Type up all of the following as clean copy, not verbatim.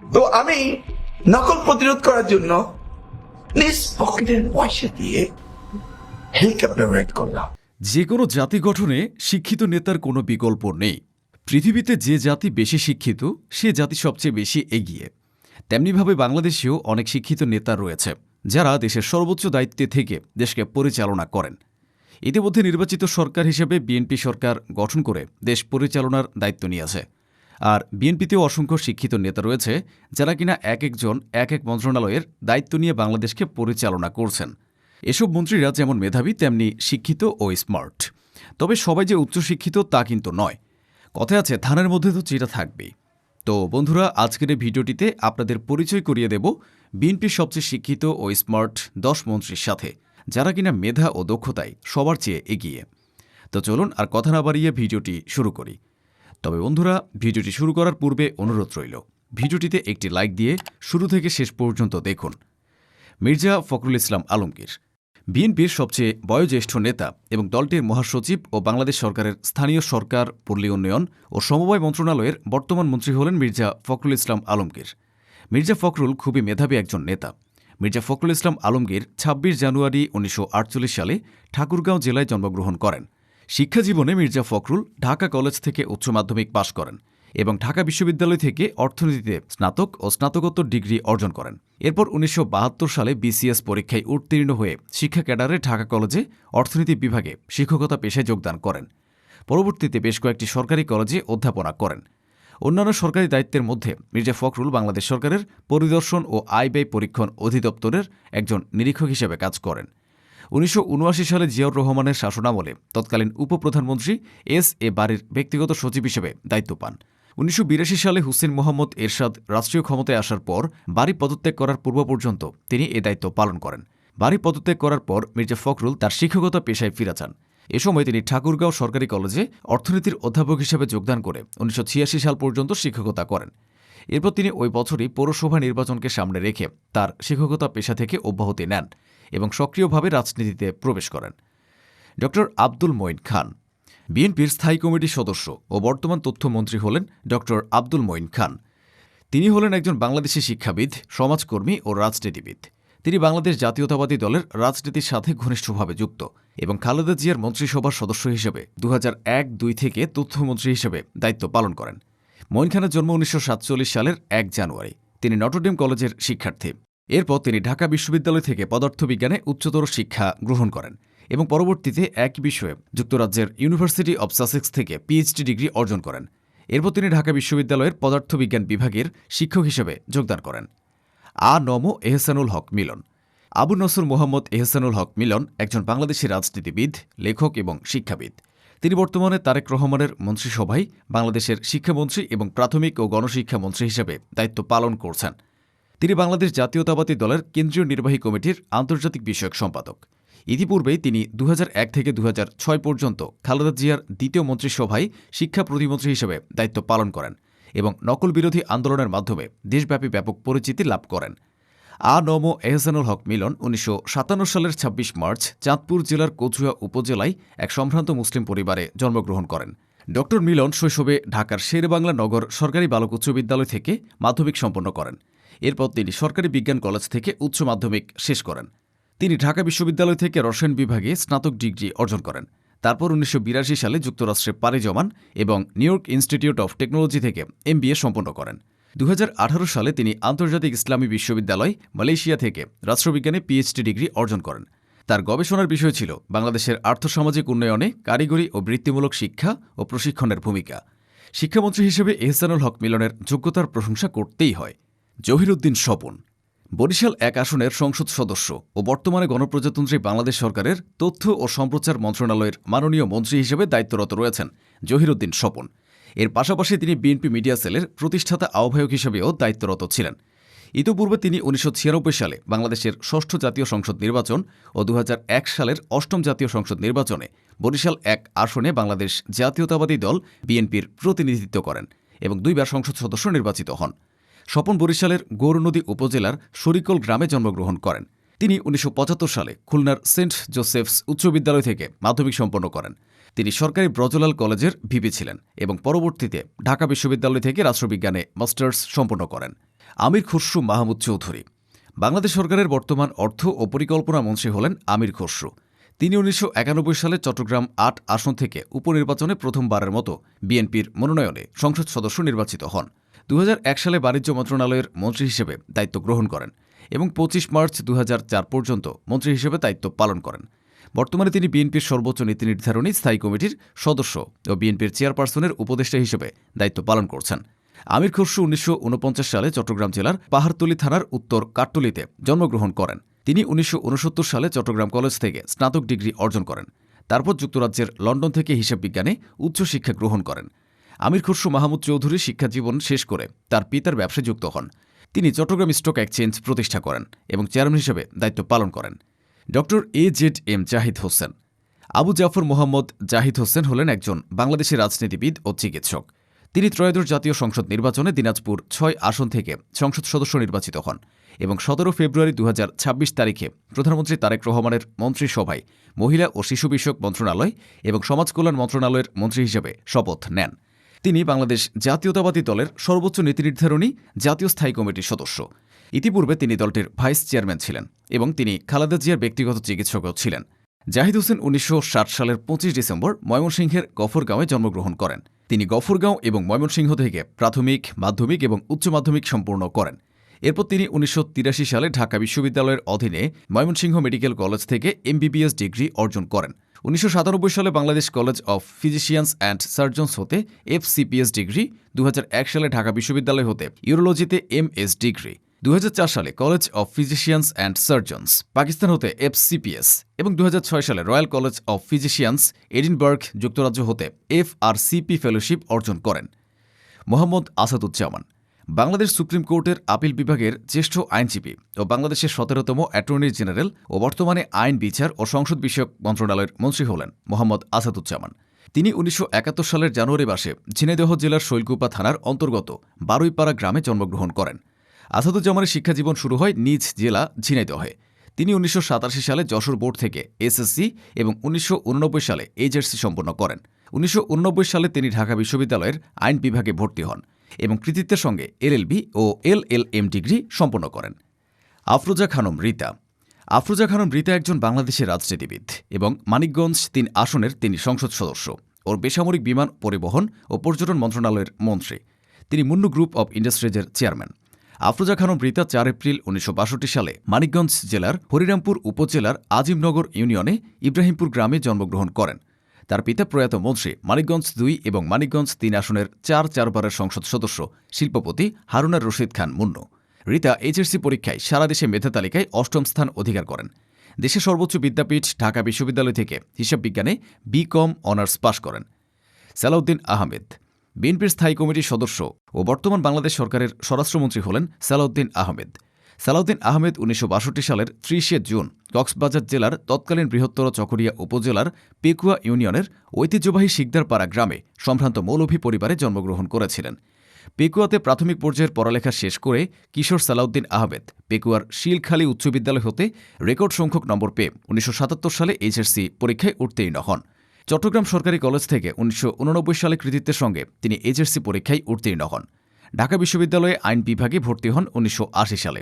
তো আমি নকল প্রতিরোধ করার জন্য নিজ পকেটের পয়সা দিয়ে হেলিকপ্টার রাইড করলাম। যে কোনো জাতি গঠনে শিক্ষিত নেতার কোনো বিকল্প নেই। পৃথিবীতে যে জাতি বেশি শিক্ষিত সে জাতি সবচেয়ে বেশি এগিয়ে। তেমনিভাবে বাংলাদেশেও অনেক শিক্ষিত নেতা রয়েছে যারা দেশের সর্বোচ্চ দায়িত্বে থেকে দেশকে পরিচালনা করেন। ইতিমধ্যে নির্বাচিত সরকার হিসেবে বিএনপি সরকার গঠন করে দেশ পরিচালনার দায়িত্ব নিয়েছে। আর বিএনপিতেও অসংখ্য শিক্ষিত নেতা রয়েছে যারা কিনা এক একজন এক এক মন্ত্রণালয়ের দায়িত্ব নিয়ে বাংলাদেশকে পরিচালনা করছেন। এসব মন্ত্রীরা যেমন মেধাবী তেমনি শিক্ষিত ও স্মার্ট। তবে সবাই যে উচ্চশিক্ষিত তা কিন্তু নয়। কথায় আছে ধানের মধ্যে তো চিটা থাকবেই। তো বন্ধুরা, আজকের এই ভিডিওটিতে আপনাদের পরিচয় করিয়ে দেব বিএনপির সবচেয়ে শিক্ষিত ও স্মার্ট 10 মন্ত্রীর সাথে, যারা কিনা মেধা ও দক্ষতায় সবার চেয়ে এগিয়ে। তো চলুন আর কথা না বাড়িয়ে ভিডিওটি শুরু করি। তবে বন্ধুরা, ভিডিওটি শুরু করার পূর্বে অনুরোধ রইল, ভিডিওটিতে একটি লাইক দিয়ে শুরু থেকে শেষ পর্যন্ত দেখুন। মির্জা ফখরুল ইসলাম আলমগীর বিএনপির সবচেয়ে বয়োজ্যেষ্ঠ নেতা এবং দলটির মহাসচিব ও বাংলাদেশ সরকারের স্থানীয় সরকার, পল্লী উন্নয়ন ও সমবায় মন্ত্রণালয়ের বর্তমান মন্ত্রী হলেন মির্জা ফখরুল ইসলাম আলমগীর। মির্জা ফখরুল খুবই মেধাবী একজন নেতা। মির্জা ফখরুল ইসলাম আলমগীর ২৬ জানুয়ারি ১৯৪৮ সালে ঠাকুরগাঁও জেলায় জন্মগ্রহণ করেন। শিক্ষাজীবনে মির্জা ফখরুল ঢাকা কলেজ থেকে উচ্চ মাধ্যমিক পাশ করেন এবং ঢাকা বিশ্ববিদ্যালয় থেকে অর্থনীতিতে স্নাতক ও স্নাতকোত্তর ডিগ্রি অর্জন করেন। এরপর ১৯৭২ সালে বিসিএস পরীক্ষায় উত্তীর্ণ হয়ে শিক্ষা ক্যাডারে ঢাকা কলেজে অর্থনীতি বিভাগে শিক্ষকতা পেশায় যোগদান করেন। পরবর্তীতে বেশ কয়েকটি সরকারি কলেজে অধ্যাপনা করেন। অন্যান্য সরকারি দায়িত্বের মধ্যে মির্জা ফখরুল বাংলাদেশ সরকারের পরিদর্শন ও আয় ব্যয় পরীক্ষণ অধিদপ্তরের একজন নিরীক্ষক হিসেবে কাজ করেন। ১৯৭৯ সালে জিয়াউর রহমানের শাসনামলে তৎকালীন উপপ্রধানমন্ত্রী এস এ বারীর ব্যক্তিগত সচিব হিসেবে দায়িত্ব পান। ১৯৮২ সালে হুসেন মোহাম্মদ এরশাদ রাষ্ট্রীয় ক্ষমতায় আসার পর বারী পদত্যাগ করার পূর্ব পর্যন্ত তিনি এ দায়িত্ব পালন করেন। বারী পদত্যাগ করার পর মির্জা ফখরুল তার শিক্ষকতা পেশায় ফিরে যান। এ সময় তিনি ঠাকুরগাঁও সরকারি কলেজে অর্থনীতির অধ্যাপক হিসেবে যোগদান করে ১৯৮৬ সাল পর্যন্ত শিক্ষকতা করেন। এরপর তিনি ওই বছরই পৌরসভা নির্বাচনকে সামনে রেখে তার শিক্ষকতা পেশা থেকে অব্যাহতি নেন এবং সক্রিয়ভাবে রাজনীতিতে প্রবেশ করেন। ড আব্দুল মঈন খান বিএনপির স্থায়ী কমিটির সদস্য ও বর্তমান তথ্যমন্ত্রী হলেন ড আব্দুল মঈন খান। তিনি হলেন একজন বাংলাদেশি শিক্ষাবিদ, সমাজকর্মী ও রাজনীতিবিদ। তিনি বাংলাদেশ জাতীয়তাবাদী দলের রাজনীতির সাথে ঘনিষ্ঠভাবে যুক্ত এবং খালেদা জিয়ার মন্ত্রিসভার সদস্য হিসেবে ২০০১-২ থেকে তথ্যমন্ত্রী হিসেবে দায়িত্ব পালন করেন। মঈন খানের জন্ম ১৯৪৭ সালের ১ জানুয়ারি। তিনি নটরডেম কলেজের শিক্ষার্থী। এরপর তিনি ঢাকা বিশ্ববিদ্যালয় থেকে পদার্থবিজ্ঞানে উচ্চতর শিক্ষা গ্রহণ করেন এবং পরবর্তীতে একই বিষয়ে যুক্তরাজ্যের ইউনিভার্সিটি অব সাসেক্স থেকে পিএইচডি ডিগ্রি অর্জন করেন। এরপর তিনি ঢাকা বিশ্ববিদ্যালয়ের পদার্থবিজ্ঞান বিভাগের শিক্ষক হিসেবে যোগদান করেন। নম এহসানুল হক মিলন আবু নসর মোহাম্মদ এহসানুল হক মিলন একজন বাংলাদেশি রাজনীতিবিদ, লেখক এবং শিক্ষাবিদ। তিনি বর্তমানে তারেক রহমানের মন্ত্রিসভায় বাংলাদেশের শিক্ষামন্ত্রী এবং প্রাথমিক ও গণশিক্ষা মন্ত্রী হিসেবে দায়িত্ব পালন করছেন। তিনি বাংলাদেশ জাতীয়তাবাদী দলের কেন্দ্রীয় নির্বাহী কমিটির আন্তর্জাতিক বিষয়ক সম্পাদক। ইতিপূর্বেই তিনি ২০০১ থেকে ২০০৬ পর্যন্ত খালেদা জিয়ার দ্বিতীয় মন্ত্রিসভায় শিক্ষা প্রতিমন্ত্রী হিসেবে দায়িত্ব পালন করেন এবং নকল বিরোধী আন্দোলনের মাধ্যমে দেশব্যাপী ব্যাপক পরিচিতি লাভ করেন। নম এহসানুল হক মিলন ১৯৫৭ সালের ২৬ মার্চ চাঁদপুর জেলার কচুয়া উপজেলায় এক সম্ভ্রান্ত মুসলিম পরিবারে জন্মগ্রহণ করেন। ড মিলন শৈশবে ঢাকার শেরেবাংলা নগর সরকারি বালক উচ্চ বিদ্যালয় থেকে মাধ্যমিক সম্পন্ন করেন। এরপর তিনি সরকারি বিজ্ঞান কলেজ থেকে উচ্চ মাধ্যমিক শেষ করেন। তিনি ঢাকা বিশ্ববিদ্যালয় থেকে রসায়ন বিভাগে স্নাতক ডিগ্রি অর্জন করেন। তারপর ১৯৮২ সালে যুক্তরাষ্ট্রে পাড়ি জমান এবং new York institute of technology থেকে MBA সম্পন্ন করেন। ২০১৮ সালে তিনি আন্তর্জাতিক ইসলামী বিশ্ববিদ্যালয় মালয়েশিয়া থেকে রাষ্ট্রবিজ্ঞানে পিএইচডি ডিগ্রি অর্জন করেন। তার গবেষণার বিষয় ছিল বাংলাদেশের আর্থসামাজিক উন্নয়নে কারিগরি ও বৃত্তিমূলক শিক্ষা ও প্রশিক্ষণের ভূমিকা। শিক্ষামন্ত্রী হিসেবে এহসানুল হক মিলনের যোগ্যতার প্রশংসা করতেই হয়। জহিরুদ্দিন স্বপন বরিশাল ১ আসনের সংসদ সদস্য ও বর্তমানে গণপ্রজাতন্ত্রী বাংলাদেশ সরকারের তথ্য ও সম্প্রচার মন্ত্রণালয়ের মাননীয় মন্ত্রী হিসেবে দায়িত্বরত রয়েছেন জহিরুদ্দিন স্বপন। এর পাশাপাশি তিনি বিএনপি মিডিয়া সেলের প্রতিষ্ঠাতা আহ্বায়ক হিসেবেও দায়িত্বরত ছিলেন। ইতিপূর্বে তিনি ১৯৯৬ সালে বাংলাদেশের ষষ্ঠ জাতীয় সংসদ নির্বাচন ও ২০০১ সালের অষ্টম জাতীয় সংসদ নির্বাচনে বরিশাল ১ আসনে বাংলাদেশ জাতীয়তাবাদী দল বিএনপির প্রতিনিধিত্ব করেন এবং ২ বার সংসদ সদস্য নির্বাচিত হন। স্বপন বরিশালের গৌরনদী উপজেলার শরিকল গ্রামে জন্মগ্রহণ করেন। তিনি ১৯৭৫ সালে খুলনার সেন্ট জোসেফস উচ্চ বিদ্যালয় থেকে মাধ্যমিক সম্পন্ন করেন। তিনি সরকারি ব্রজলাল কলেজের ভিপি ছিলেন এবং পরবর্তীতে ঢাকা বিশ্ববিদ্যালয় থেকে রাষ্ট্রবিজ্ঞানে মাস্টার্স সম্পন্ন করেন। আমির খসরু মাহমুদ চৌধুরী। বাংলাদেশ সরকারের বর্তমান অর্থ ও পরিকল্পনা মন্ত্রী হলেন আমির খসরু। তিনি ১৯৯১ সালে চট্টগ্রাম ৮ আসন থেকে উপনির্বাচনে প্রথমবারের মতো বিএনপির মনোনয়নে সংসদ সদস্য নির্বাচিত হন। ২০০১ সালে বাণিজ্য মন্ত্রণালয়ের মন্ত্রী হিসেবে দায়িত্ব গ্রহণ করেন এবং ২৫ মার্চ ২০০৪ পর্যন্ত মন্ত্রী হিসেবে দায়িত্ব পালন করেন। বর্তমানে তিনি বিএনপির সর্বোচ্চ নীতি নির্ধারণী স্থায়ী কমিটির সদস্য ও বিএনপির চেয়ারপারসনের উপদেষ্টা হিসেবে দায়িত্ব পালন করছেন। আমির খসরু ১৯৪৯ সালে চট্টগ্রাম জেলার পাহাড়তলী থানার উত্তর কাট্টলীতে জন্মগ্রহণ করেন। তিনি ১৯৬৯ সালে চট্টগ্রাম কলেজ থেকে স্নাতক ডিগ্রি অর্জন করেন। তারপর যুক্তরাজ্যের লন্ডন থেকে হিসাব বিজ্ঞানে উচ্চশিক্ষা গ্রহণ করেন। আমির খসরু মাহমুদ চৌধুরী শিক্ষাজীবন শেষ করে তার পিতার ব্যবসায় যুক্ত হন। তিনি চট্টগ্রাম স্টক এক্সচেঞ্জ প্রতিষ্ঠা করেন এবং চেয়ারম্যান হিসেবে দায়িত্ব পালন করেন। ড.এ.জেড.এম জাহিদ হোসেন। আবু জাফর মোহাম্মদ জাহিদ হোসেন হলেন একজন বাংলাদেশি রাজনীতিবিদ ও চিকিৎসক। তিনি ত্রয়োদশ জাতীয় সংসদ নির্বাচনে দিনাজপুর ৬ আসন থেকে সংসদ সদস্য নির্বাচিত হন এবং ১৭ ফেব্রুয়ারি ২০২৬ তারিখে প্রধানমন্ত্রী তারেক রহমানের মন্ত্রিসভায় মহিলা ও শিশু বিষয়ক মন্ত্রণালয় এবং সমাজ কল্যাণ মন্ত্রণালয়ের মন্ত্রী হিসেবে শপথ নেন। তিনি বাংলাদেশ জাতীয়তাবাদী দলের সর্বোচ্চ নীতি নির্ধারণী জাতীয় স্থায়ী কমিটির সদস্য। ইতিপূর্বে তিনি দলটির ভাইস চেয়ারম্যান ছিলেন এবং তিনি খালেদা জিয়ার ব্যক্তিগত চিকিৎসকও ছিলেন। জাহিদ হোসেন ১৯৬০ সালের ২৫ ডিসেম্বর ময়মনসিংহের গফরগাঁওয়ে জন্মগ্রহণ করেন। তিনি গফরগাঁও এবং ময়মনসিংহ থেকে প্রাথমিক, মাধ্যমিক এবং উচ্চ মাধ্যমিক সম্পূর্ণ করেন। এরপর তিনি ১৯৮৩ সালে ঢাকা বিশ্ববিদ্যালয়ের অধীনে ময়মনসিংহ মেডিকেল কলেজ থেকে এমবিবিএস ডিগ্রি অর্জন করেন। ১৯৯৭ সালে Bangladesh college of physicians and surgeons হতে এফসিপিএস ডিগ্রি, ২০০১ সালে ঢাকা বিশ্ববিদ্যালয় হতে ইউরোলজিতে এমএস ডিগ্রি, ২০০৪ সালে college of physicians and surgeons Pakistan হতে এফসিপিএস এবং ২০০৬ সালে royal college of physicians Edinburgh যুক্তরাজ্য হতে এফআরসিপি ফেলোশিপ অর্জন করেন। মোহাম্মদ আসাদুজ্জামান বাংলাদেশ সুপ্রিম কোর্টের আপিল বিভাগের জ্যেষ্ঠ আইনজীবী ও বাংলাদেশের ১৭তম অ্যাটর্নি জেনারেল ও বর্তমানে আইন, বিচার ও সংসদ বিষয়ক মন্ত্রণালয়ের মন্ত্রী হলেন মোহাম্মদ আসাদুজ্জামান। তিনি ১৯৭১ সালের জানুয়ারি মাসে ঝিনাইদহ জেলার শৈলকুপা থানার অন্তর্গত বারুইপাড়া গ্রামে জন্মগ্রহণ করেন। আসাদুজ্জামানের শিক্ষাজীবন শুরু হয় নিজ জেলা ঝিনাইদহে। তিনি ১৯৮৭ সালে যশোর বোর্ড থেকে এসএসসি এবং ১৯৮৯ সালে এইচএসসি সম্পন্ন করেন। ১৯৮৯ সালে তিনি ঢাকা বিশ্ববিদ্যালয়ের আইন বিভাগে ভর্তি হন এবং কৃতিত্বের সঙ্গে এলএলবি ও এলএলএম ডিগ্রি সম্পন্ন করেন। আফরোজা খানম রীতা। আফরোজা খানম রীতা একজন বাংলাদেশের রাজনীতিবিদ এবং মানিকগঞ্জ ৩ আসনের তিনি সংসদ সদস্য ও বেসামরিক বিমান পরিবহন ও পর্যটন মন্ত্রণালয়ের মন্ত্রী। তিনি মুন্নু গ্রুপ অব ইন্ডাস্ট্রিজের চেয়ারম্যান। আফরোজা খানম রীতা ৪ এপ্রিল ১৯৬২ সালে মানিকগঞ্জ জেলার হরিরামপুর উপজেলার আজিমনগর ইউনিয়নে ইব্রাহিমপুর গ্রামে জন্মগ্রহণ করেন। তার পিতা প্রয়াত মন্ত্রী মানিকগঞ্জ ২ এবং মানিকগঞ্জ ৩ আসনের ৪বারের সংসদ সদস্য শিল্পপতি হারুনার রশিদ খান মুন্নু। রীতা এইচএসসি পরীক্ষায় সারা দেশে মেধা তালিকায় ৮ম স্থান অধিকার করেন। দেশের সর্বোচ্চ বিদ্যাপীঠ ঢাকা বিশ্ববিদ্যালয় থেকে হিসাব বিজ্ঞানে বিকম অনার্স পাশ করেন। সালাউদ্দিন আহমেদ বিএনপির স্থায়ী কমিটির সদস্য ও বর্তমান বাংলাদেশ সরকারের স্বরাষ্ট্রমন্ত্রী হলেন সালাউদ্দিন আহমেদ। সালাউদ্দিন আহমেদ ১৯৬২ সালের ৩০ জুন কক্সবাজার জেলার তৎকালীন বৃহত্তর চকরিয়া উপজেলার পেকুয়া ইউনিয়নের ঐতিহ্যবাহী শিকদারপাড়া গ্রামে সম্ভ্রান্ত মৌলভী পরিবারে জন্মগ্রহণ করেছিলেন। পেকুয়াতে প্রাথমিক পর্যায়ের পড়ালেখা শেষ করে কিশোর সালাউদ্দিন আহমেদ পেকুয়ার শিলখালী উচ্চ বিদ্যালয় হতে রেকর্ড সংখ্যক নম্বর পেয়ে ১৯৭৭ সালে এইচএসসি পরীক্ষায় উত্তীর্ণ হন। চট্টগ্রাম সরকারি কলেজ থেকে ১৯৮৯ সালে কৃতিত্বের সঙ্গে তিনি এইচএসসি পরীক্ষায় উত্তীর্ণ হন। ঢাকা বিশ্ববিদ্যালয়ে আইন বিভাগে ভর্তি হন ১৯৮০ সালে।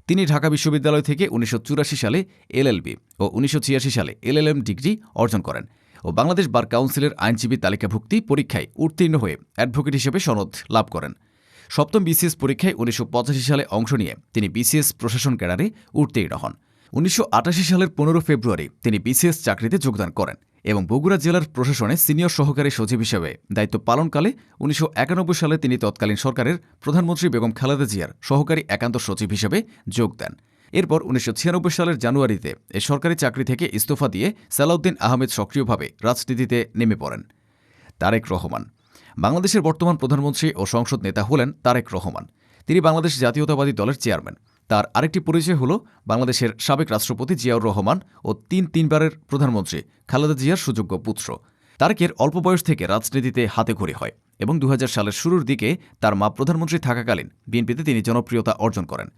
তিনি ঢাকা বিশ্ববিদ্যালয় থেকে ১৯৮৪ সালে এলএলবি ও ১৯৮৬ সালে এলএলএম ডিগ্রি অর্জন করেন ও বাংলাদেশ বার কাউন্সিলের আইনজীবী তালিকাভুক্তি পরীক্ষায় উত্তীর্ণ হয়ে অ্যাডভোকেট হিসেবে সনদ লাভ করেন। সপ্তম বিসিএস পরীক্ষায় ১৯৮৫ সালে অংশ নিয়ে তিনি বিসিএস প্রশাসন ক্যাডারে উত্তীর্ণ হন। ১৯৮৮ সালের ১৫ ফেব্রুয়ারি তিনি বিসিএস চাকরিতে যোগদান করেন এবং বগুড়া জেলার প্রশাসনে সিনিয়র সহকারী সচিব হিসেবে দায়িত্ব পালনকালে ১৯৯১ সালে তিনি তৎকালীন সরকারের প্রধানমন্ত্রী বেগম খালেদা জিয়ার সহকারী একান্ত সচিব হিসেবে যোগ দেন। এরপর ১৯৯৬ সালের জানুয়ারিতে এই সরকারি চাকরি থেকে ইস্তফা দিয়ে সালাউদ্দিন আহমেদ সক্রিয়ভাবে রাজনীতিতে নেমে পড়েন। তারেক রহমান বাংলাদেশের বর্তমান প্রধানমন্ত্রী ও সংসদ নেতা হলেন তারেক রহমান। তিনি বাংলাদেশ জাতীয়তাবাদী দলের চেয়ারম্যান। তার আরেকটি পরিচয় হল বাংলাদেশের সাবেক রাষ্ট্রপতি জিয়াউর রহমান ও তিনবারের প্রধানমন্ত্রী খালেদা জিয়ার সুযোগ্য পুত্র। তারেকের অল্প বয়স থেকে রাজনীতিতে হাতেখড়ি হয় এবং ২০০০ সালের শুরুর দিকে তার মা প্রধানমন্ত্রী থাকাকালীন বিএনপিতে তিনি জনপ্রিয়তা অর্জন করেন।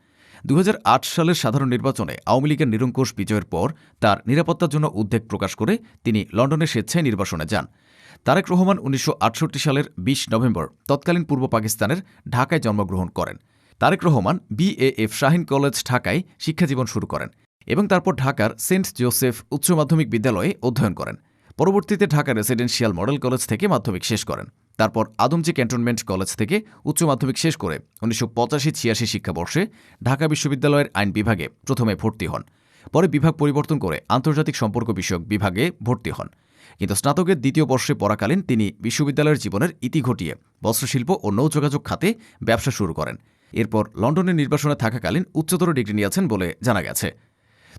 ২০০৮ সালের সাধারণ নির্বাচনে আওয়ামী লীগের নিরঙ্কুশ বিজয়ের পর তার নিরাপত্তার জন্য উদ্বেগ প্রকাশ করে তিনি লন্ডনে স্বেচ্ছায় নির্বাসনে যান। তারেক রহমান ১৯৬৮ সালের ২০ নভেম্বর তৎকালীন পূর্ব পাকিস্তানের ঢাকায় জন্মগ্রহণ করেন। তারেক রহমান BAF শাহীন কলেজ ঢাকায় শিক্ষাজীবন শুরু করেন এবং তারপর ঢাকার সেন্ট জোসেফ উচ্চ মাধ্যমিক বিদ্যালয়ে অধ্যয়ন করেন। পরবর্তীতে ঢাকা রেসিডেন্সিয়াল মডেল কলেজ থেকে মাধ্যমিক শেষ করেন। তারপর আদমজী ক্যান্টনমেন্ট কলেজ থেকে উচ্চ মাধ্যমিক শেষ করে 1985-86 শিক্ষাবর্ষে ঢাকা বিশ্ববিদ্যালয়ের আইন বিভাগে প্রথমে ভর্তি হন। পরে বিভাগ পরিবর্তন করে আন্তর্জাতিক সম্পর্ক বিষয়ক বিভাগে ভর্তি হন। কিন্তু স্নাতকের দ্বিতীয় বর্ষে পড়াকালীন তিনি বিশ্ববিদ্যালয়ের জীবনের ইতি ঘটিয়ে বস্ত্রশিল্প ও নৌযোগাযোগ খাতে ব্যবসা শুরু করেন। এরপর লন্ডনের নির্বাসনে থাকাকালীন উচ্চতর ডিগ্রি নিয়েছেন বলে জানা গেছে।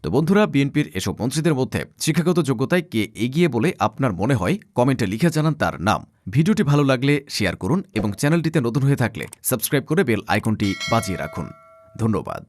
তো বন্ধুরা, বিএনপির এসব মন্ত্রীদের মধ্যে শিক্ষাগত যোগ্যতায় কে এগিয়ে বলে আপনার মনে হয় কমেন্টে লিখে জানান তার নাম। ভিডিওটি ভালো লাগলে শেয়ার করুন এবং চ্যানেলটিতে নতুন হয়ে থাকলে সাবস্ক্রাইব করে বেল আইকনটি বাজিয়ে রাখুন। ধন্যবাদ।